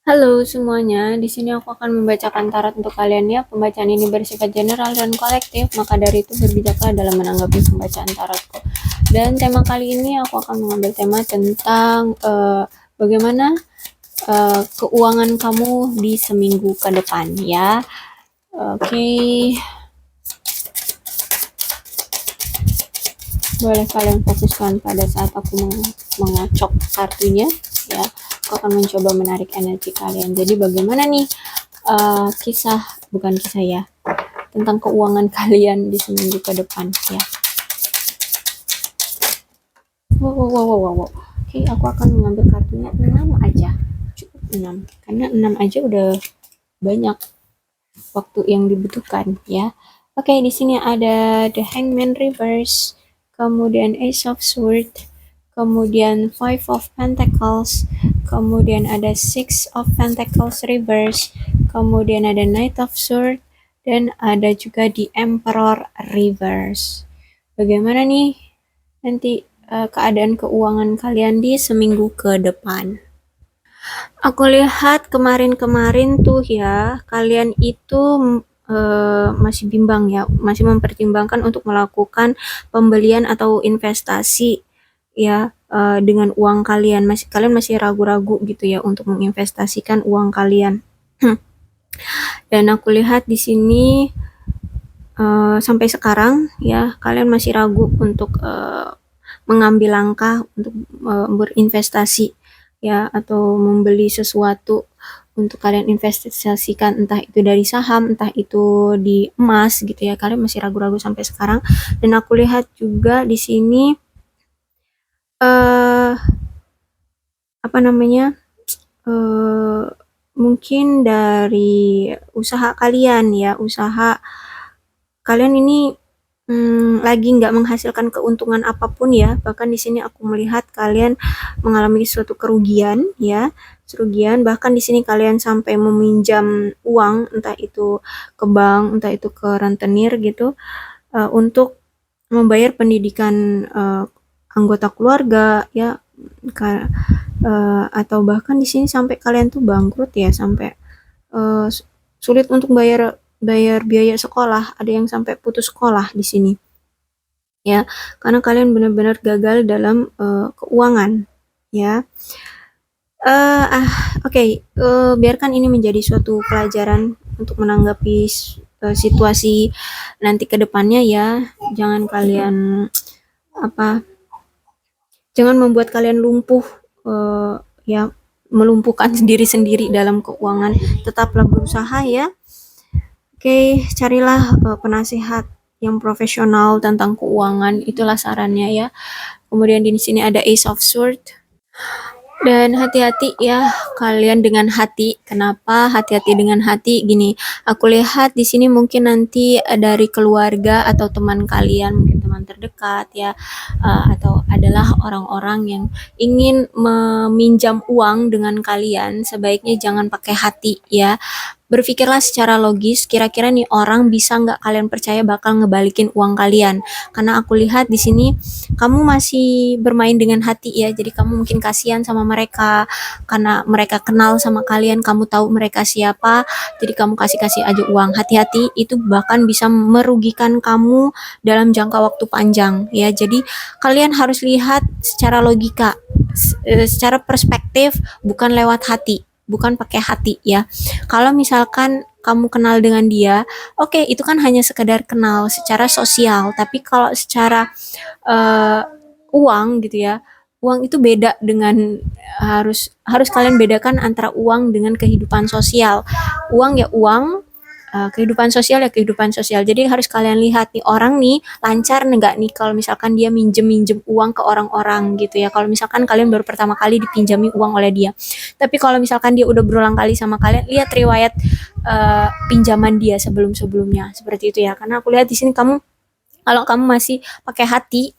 Halo semuanya, di sini aku akan membacakan tarot untuk kalian ya. Pembacaan ini bersifat general dan kolektif, maka dari itu berbijaklah dalam menanggapi pembacaan tarotku. Dan tema kali ini aku akan mengambil tema tentang bagaimana keuangan kamu di seminggu ke depan ya. Oke, boleh kalian fokuskan pada saat aku mengocok kartunya ya. Aku akan mencoba menarik energi kalian. Jadi bagaimana nih kisah, bukan kisah ya, tentang keuangan kalian di seminggu ke depan ya. Wow. Oke, aku akan mengambil kartunya 6 aja. Cukup 6. Karena 6 aja udah banyak waktu yang dibutuhkan ya. Oke, di sini ada The Hangman Reverse, kemudian Ace of Swords, kemudian Five of Pentacles, kemudian ada Six of Pentacles Reverse, kemudian ada Knight of Swords, dan ada juga di Emperor Reverse. Bagaimana nih nanti keadaan keuangan kalian di seminggu ke depan? Aku lihat kemarin-kemarin tuh ya, kalian itu masih bimbang ya, masih mempertimbangkan untuk melakukan pembelian atau investasi ya, dengan uang kalian. Kalian masih ragu-ragu gitu ya untuk menginvestasikan uang kalian. Dan aku lihat di sini sampai sekarang ya, kalian masih ragu untuk mengambil langkah untuk berinvestasi ya, atau membeli sesuatu untuk kalian investasikan, entah itu dari saham, entah itu di emas gitu ya. Kalian masih ragu-ragu sampai sekarang. Dan aku lihat juga di sini eh apa namanya? eh mungkin dari usaha kalian ya, usaha kalian ini lagi nggak menghasilkan keuntungan apapun ya. Bahkan di sini aku melihat kalian mengalami suatu kerugian ya, kerugian. Bahkan di sini kalian sampai meminjam uang, entah itu ke bank, entah itu ke rentenir gitu, untuk membayar pendidikan anggota keluarga ya, atau bahkan di sini sampai kalian tuh bangkrut ya, sampai uh, sulit untuk bayar bayar biaya sekolah, ada yang sampai putus sekolah di sini ya, karena kalian benar-benar gagal dalam keuangan ya. Oke, biarkan ini menjadi suatu pelajaran untuk menanggapi situasi nanti ke depannya ya. Jangan kalian apa jangan membuat kalian lumpuh, ya, melumpuhkan diri sendiri dalam keuangan. Tetaplah berusaha ya. Oke, carilah penasehat yang profesional tentang keuangan, itulah sarannya ya. Kemudian di sini ada Ace of Swords. Dan hati-hati ya kalian dengan hati. Kenapa hati-hati dengan hati? Gini, aku lihat di sini mungkin nanti dari keluarga atau teman kalian, mungkin teman terdekat ya, atau adalah orang-orang yang ingin meminjam uang dengan kalian. Sebaiknya jangan pakai hati ya. Berpikirlah secara logis, kira-kira nih orang bisa nggak kalian percaya bakal ngebalikin uang kalian. Karena aku lihat di sini kamu masih bermain dengan hati ya, jadi kamu mungkin kasihan sama mereka, karena mereka kenal sama kalian, kamu tahu mereka siapa, jadi kamu kasih-kasih aja uang. Hati-hati, itu bahkan bisa merugikan kamu dalam jangka waktu panjang ya. Jadi kalian harus lihat secara logika, secara perspektif, bukan lewat hati, bukan pakai hati ya. Kalau misalkan kamu kenal dengan dia, oke, itu kan hanya sekedar kenal secara sosial, tapi kalau secara uh, uang gitu ya, uang itu beda dengan, harus harus kalian bedakan antara uang dengan kehidupan sosial. Uang ya uang, kehidupan sosial ya kehidupan sosial. Jadi harus kalian lihat nih orang nih lancar nggak nih kalau misalkan dia minjem uang ke orang-orang gitu ya. Kalau misalkan kalian baru pertama kali dipinjami uang oleh dia. Tapi kalau misalkan dia udah berulang kali sama kalian, lihat riwayat pinjaman dia sebelum-sebelumnya. Seperti itu ya. Karena aku lihat di sini kamu, kalau kamu masih pakai hati,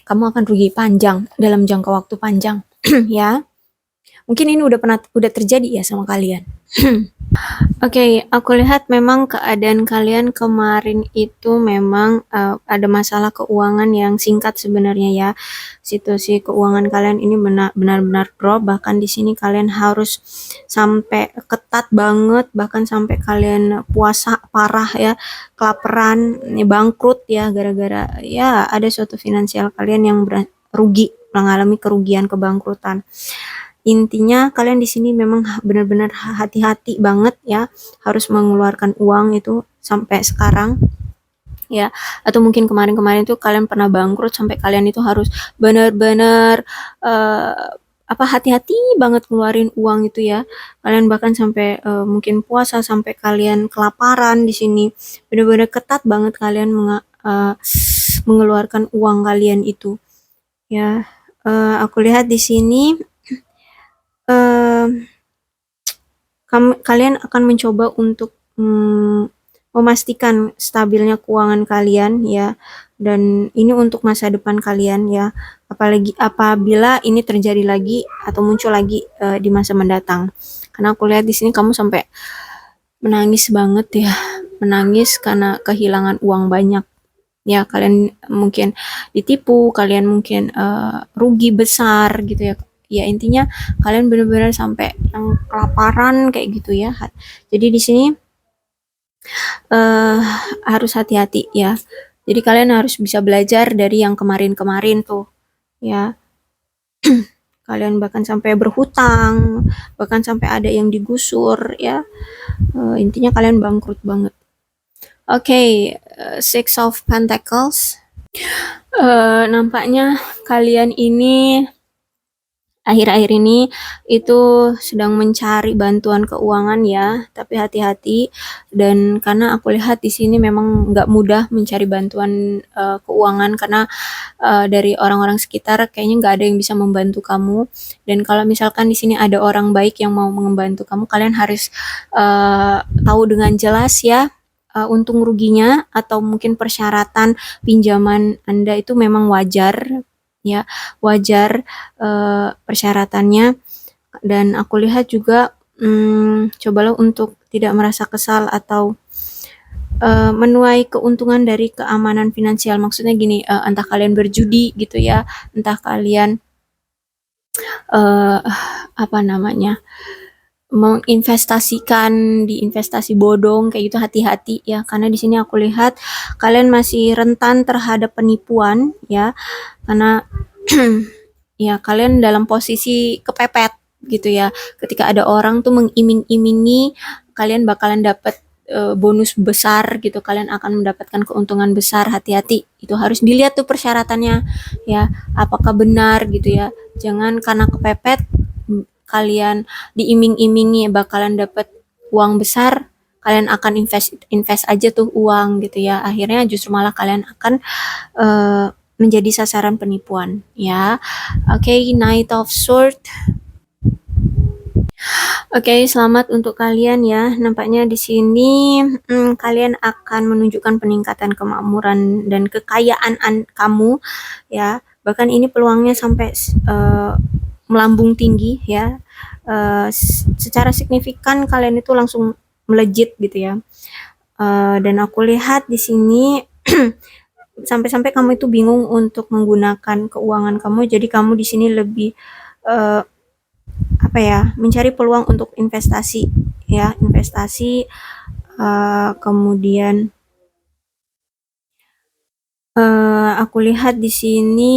kamu akan rugi panjang dalam jangka waktu panjang ya. Mungkin ini udah terjadi ya sama kalian. Oke, aku lihat memang keadaan kalian kemarin itu memang ada masalah keuangan yang singkat sebenarnya ya. Situasi keuangan kalian ini benar-benar drop, bahkan di sini kalian harus sampai ketat banget, bahkan sampai kalian puasa parah ya, kelaparan, bangkrut ya gara-gara ya ada suatu finansial kalian yang rugi, mengalami kerugian, kebangkrutan. Intinya kalian di sini memang benar-benar hati-hati banget ya, harus mengeluarkan uang itu sampai sekarang ya, atau mungkin kemarin-kemarin tuh kalian pernah bangkrut sampai kalian itu harus benar-benar hati-hati banget ngeluarin uang itu ya. Kalian bahkan sampai mungkin puasa sampai kalian kelaparan di sini. Benar-benar ketat banget kalian mengeluarkan uang kalian itu ya. Aku lihat di sini eh, kalian akan mencoba untuk memastikan stabilnya keuangan kalian ya, dan ini untuk masa depan kalian ya, apalagi apabila ini terjadi lagi atau muncul lagi di masa mendatang. Karena aku lihat di sini kamu sampai menangis banget ya, menangis karena kehilangan uang banyak ya. Kalian mungkin ditipu, kalian mungkin rugi besar gitu ya. Ya intinya kalian benar-benar sampai yang kelaparan kayak gitu ya. Jadi di sini eh harus hati-hati ya. Jadi kalian harus bisa belajar dari yang kemarin-kemarin tuh ya. Kalian bahkan sampai berhutang, bahkan sampai ada yang digusur ya. Intinya kalian bangkrut banget. Oke, Six of Pentacles. Nampaknya kalian ini akhir-akhir ini itu sedang mencari bantuan keuangan ya, tapi hati-hati. Dan karena aku lihat di sini memang nggak mudah mencari bantuan keuangan, karena dari orang-orang sekitar kayaknya nggak ada yang bisa membantu kamu. Dan kalau misalkan di sini ada orang baik yang mau membantu kamu, kalian harus tahu dengan jelas ya untung ruginya atau mungkin persyaratan pinjaman Anda itu memang wajar ya, wajar persyaratannya. Dan aku lihat juga cobalah untuk tidak merasa kesal atau menuai keuntungan dari keamanan finansial. Maksudnya gini, entah kalian berjudi gitu ya, entah kalian uh, apa namanya menginvestasikan di investasi bodong kayak gitu, hati-hati ya, karena di sini aku lihat kalian masih rentan terhadap penipuan ya, karena ya kalian dalam posisi kepepet gitu ya, ketika ada orang tuh mengiming-imingi kalian bakalan dapat bonus besar gitu, kalian akan mendapatkan keuntungan besar. Hati-hati, itu harus dilihat tuh persyaratannya ya, apakah benar gitu ya. Jangan karena kepepet kalian diiming-imingi bakalan dapat uang besar, kalian akan invest aja tuh uang gitu ya, akhirnya justru malah kalian akan menjadi sasaran penipuan ya. Oke, Knight of Sword. Oke, selamat untuk kalian ya. Nampaknya di sini kalian akan menunjukkan peningkatan kemakmuran dan kekayaan kamu ya. Bahkan ini peluangnya sampai melambung tinggi ya. Secara signifikan kalian itu langsung melejit gitu ya. Dan aku lihat di sini sampai-sampai kamu itu bingung untuk menggunakan keuangan kamu. Jadi kamu di sini lebih uh, mencari peluang untuk investasi ya, investasi. Kemudian aku lihat di sini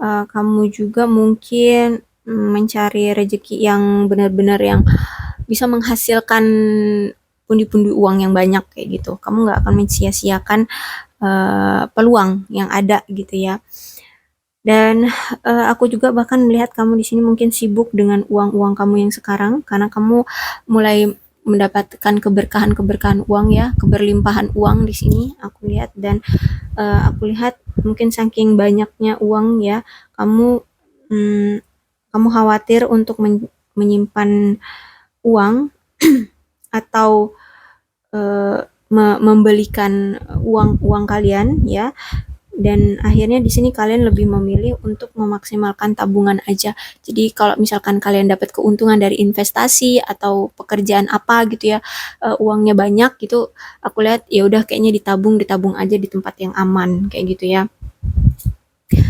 kamu juga mungkin mencari rezeki yang benar-benar yang bisa menghasilkan pundi-pundi uang yang banyak kayak gitu. Kamu nggak akan mencia-siakan peluang yang ada gitu ya. Dan aku juga bahkan melihat kamu di sini mungkin sibuk dengan uang-uang kamu yang sekarang, karena kamu mulai mendapatkan keberkahan-keberkahan uang ya, keberlimpahan uang di sini aku lihat. Dan aku lihat mungkin saking banyaknya uang ya, kamu kamu khawatir untuk menyimpan uang atau membelikan uang kalian ya. dan akhirnya di sini kalian lebih memilih untuk memaksimalkan tabungan aja. Jadi kalau misalkan kalian dapat keuntungan dari investasi atau pekerjaan apa gitu ya, uangnya banyak gitu, aku lihat ya udah kayaknya ditabung aja di tempat yang aman kayak gitu ya.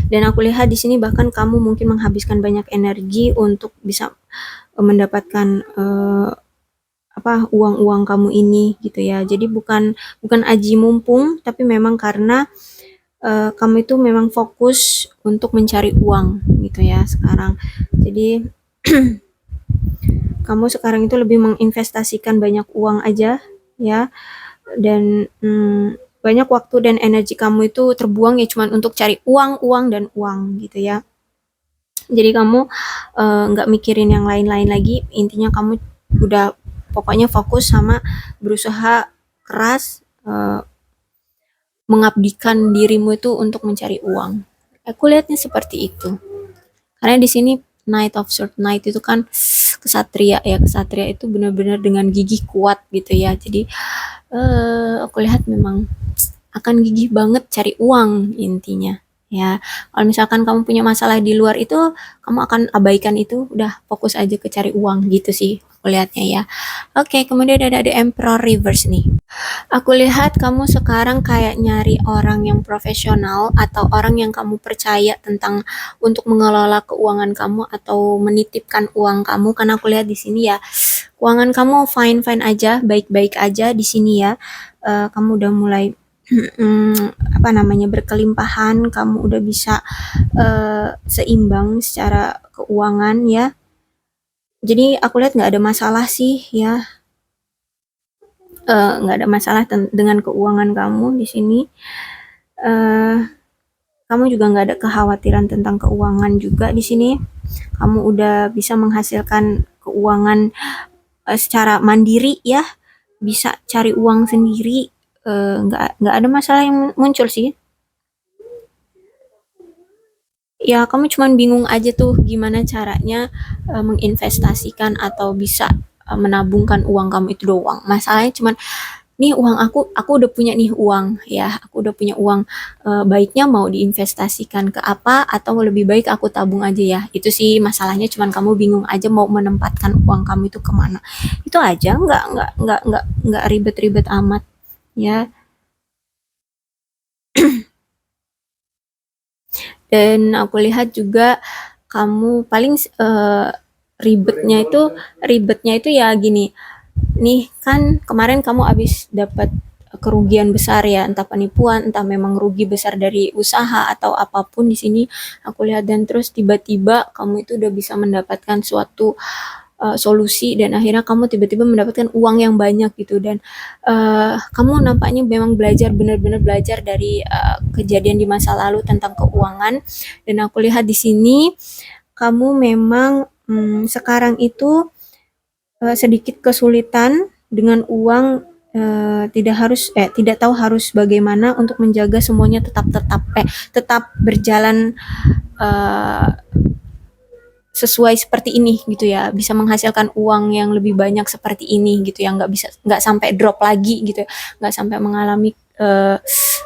Dan aku lihat di sini bahkan kamu mungkin menghabiskan banyak energi untuk bisa mendapatkan uang-uang kamu ini gitu ya. Jadi bukan bukan aji mumpung, tapi memang karena kamu itu memang fokus untuk mencari uang gitu ya sekarang. Jadi kamu sekarang itu lebih menginvestasikan banyak uang aja ya, dan banyak waktu dan energi kamu itu terbuang ya cuman untuk cari uang, uang dan uang gitu ya. Jadi kamu nggak mikirin yang lain-lain lagi. Intinya kamu udah pokoknya fokus sama berusaha keras mengabdikan dirimu itu untuk mencari uang. Aku lihatnya seperti itu. Karena di sini Knight of Sword, Knight itu kan kesatria ya, kesatria itu benar-benar dengan gigih kuat gitu ya. Jadi aku lihat memang akan gigih banget cari uang intinya ya. Kalau misalkan kamu punya masalah di luar itu, kamu akan abaikan itu, udah fokus aja ke cari uang gitu sih aku lihatnya ya. Oke, kemudian ada Emperor Reverse nih. Aku lihat kamu sekarang kayak nyari orang yang profesional atau orang yang kamu percaya tentang untuk mengelola keuangan kamu atau menitipkan uang kamu, karena aku lihat di sini ya keuangan kamu fine-fine aja, baik-baik aja di sini ya. Kamu udah mulai berkelimpahan, kamu udah bisa seimbang secara keuangan ya. Jadi aku lihat nggak ada masalah sih ya, nggak ada masalah dengan keuangan kamu di sini. Uh, Kamu juga nggak ada kekhawatiran tentang keuangan juga di sini. Kamu udah bisa menghasilkan keuangan secara mandiri ya, bisa cari uang sendiri. Nggak ada masalah yang muncul sih. Ya kamu cuman bingung aja tuh gimana caranya menginvestasikan atau bisa menabungkan uang kamu itu doang. Masalahnya cuman nih uang aku udah punya nih uang ya, aku udah punya uang, baiknya mau diinvestasikan ke apa atau lebih baik aku tabung aja ya. Itu sih masalahnya, cuman kamu bingung aja mau menempatkan uang kamu itu kemana. Itu aja, nggak ribet-ribet amat ya. Dan aku lihat juga kamu paling ribetnya itu ribetnya itu ya gini. Nih kan kemarin kamu habis dapat kerugian besar ya, entah penipuan, entah memang rugi besar dari usaha atau apapun di sini aku lihat, dan terus tiba-tiba kamu itu udah bisa mendapatkan suatu solusi dan akhirnya kamu tiba-tiba mendapatkan uang yang banyak gitu, dan kamu nampaknya memang benar-benar belajar dari kejadian di masa lalu tentang keuangan, dan aku lihat di sini kamu memang sekarang itu sedikit kesulitan dengan uang, tidak tahu harus bagaimana untuk menjaga semuanya tetap berjalan eh, sesuai seperti ini gitu ya, bisa menghasilkan uang yang lebih banyak seperti ini gitu ya, nggak sampai drop lagi gitu ya, nggak sampai mengalami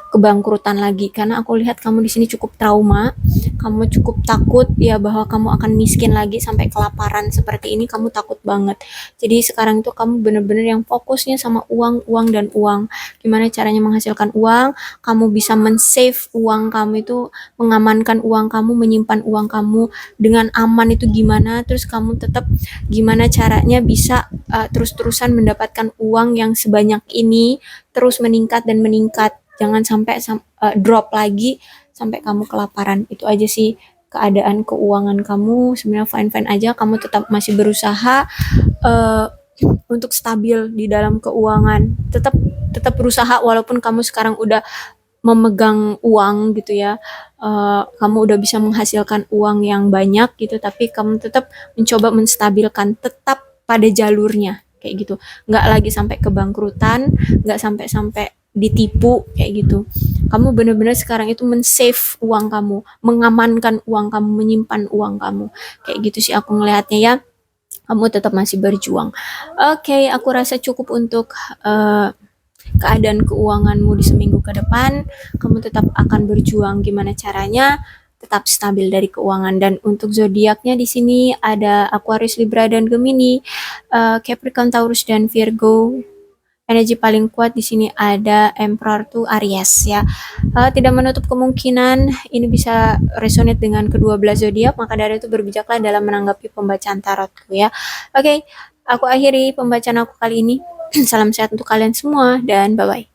kebangkrutan lagi, karena aku lihat kamu di sini cukup trauma, kamu cukup takut ya bahwa kamu akan miskin lagi sampai kelaparan seperti ini, kamu takut banget. Jadi sekarang itu kamu bener-bener yang fokusnya sama uang, uang dan uang. Gimana caranya menghasilkan uang, kamu bisa men-save uang kamu itu, mengamankan uang kamu, menyimpan uang kamu dengan aman itu gimana, terus kamu tetap gimana caranya bisa terus-terusan mendapatkan uang yang sebanyak ini, terus meningkat dan meningkat, jangan sampai drop lagi sampai kamu kelaparan. Itu aja sih keadaan keuangan kamu, sebenarnya fine-fine aja, kamu tetap masih berusaha uh, untuk stabil di dalam keuangan, tetap tetap berusaha walaupun kamu sekarang udah memegang uang gitu ya, kamu udah bisa menghasilkan uang yang banyak gitu, tapi kamu tetap mencoba menstabilkan, tetap pada jalurnya kayak gitu, nggak lagi sampai kebangkrutan, nggak sampai ditipu kayak gitu. Kamu benar-benar sekarang itu men-save uang kamu, mengamankan uang kamu, menyimpan uang kamu kayak gitu sih aku ngelihatnya ya. Kamu tetap masih berjuang. Oke, aku rasa cukup untuk uh, keadaan keuanganmu di seminggu ke depan, kamu tetap akan berjuang gimana caranya tetap stabil dari keuangan. Dan untuk zodiaknya di sini ada Aquarius, Libra, dan Gemini, Capricorn, Taurus, dan Virgo. Energi paling kuat di sini ada Emperor tuh Aries ya. Tidak menutup kemungkinan ini bisa resonate dengan kedua belas zodiak, maka dari itu berbijaklah dalam menanggapi pembacaan tarotku ya. Oke, aku akhiri pembacaan aku kali ini. Salam sehat untuk kalian semua dan bye bye.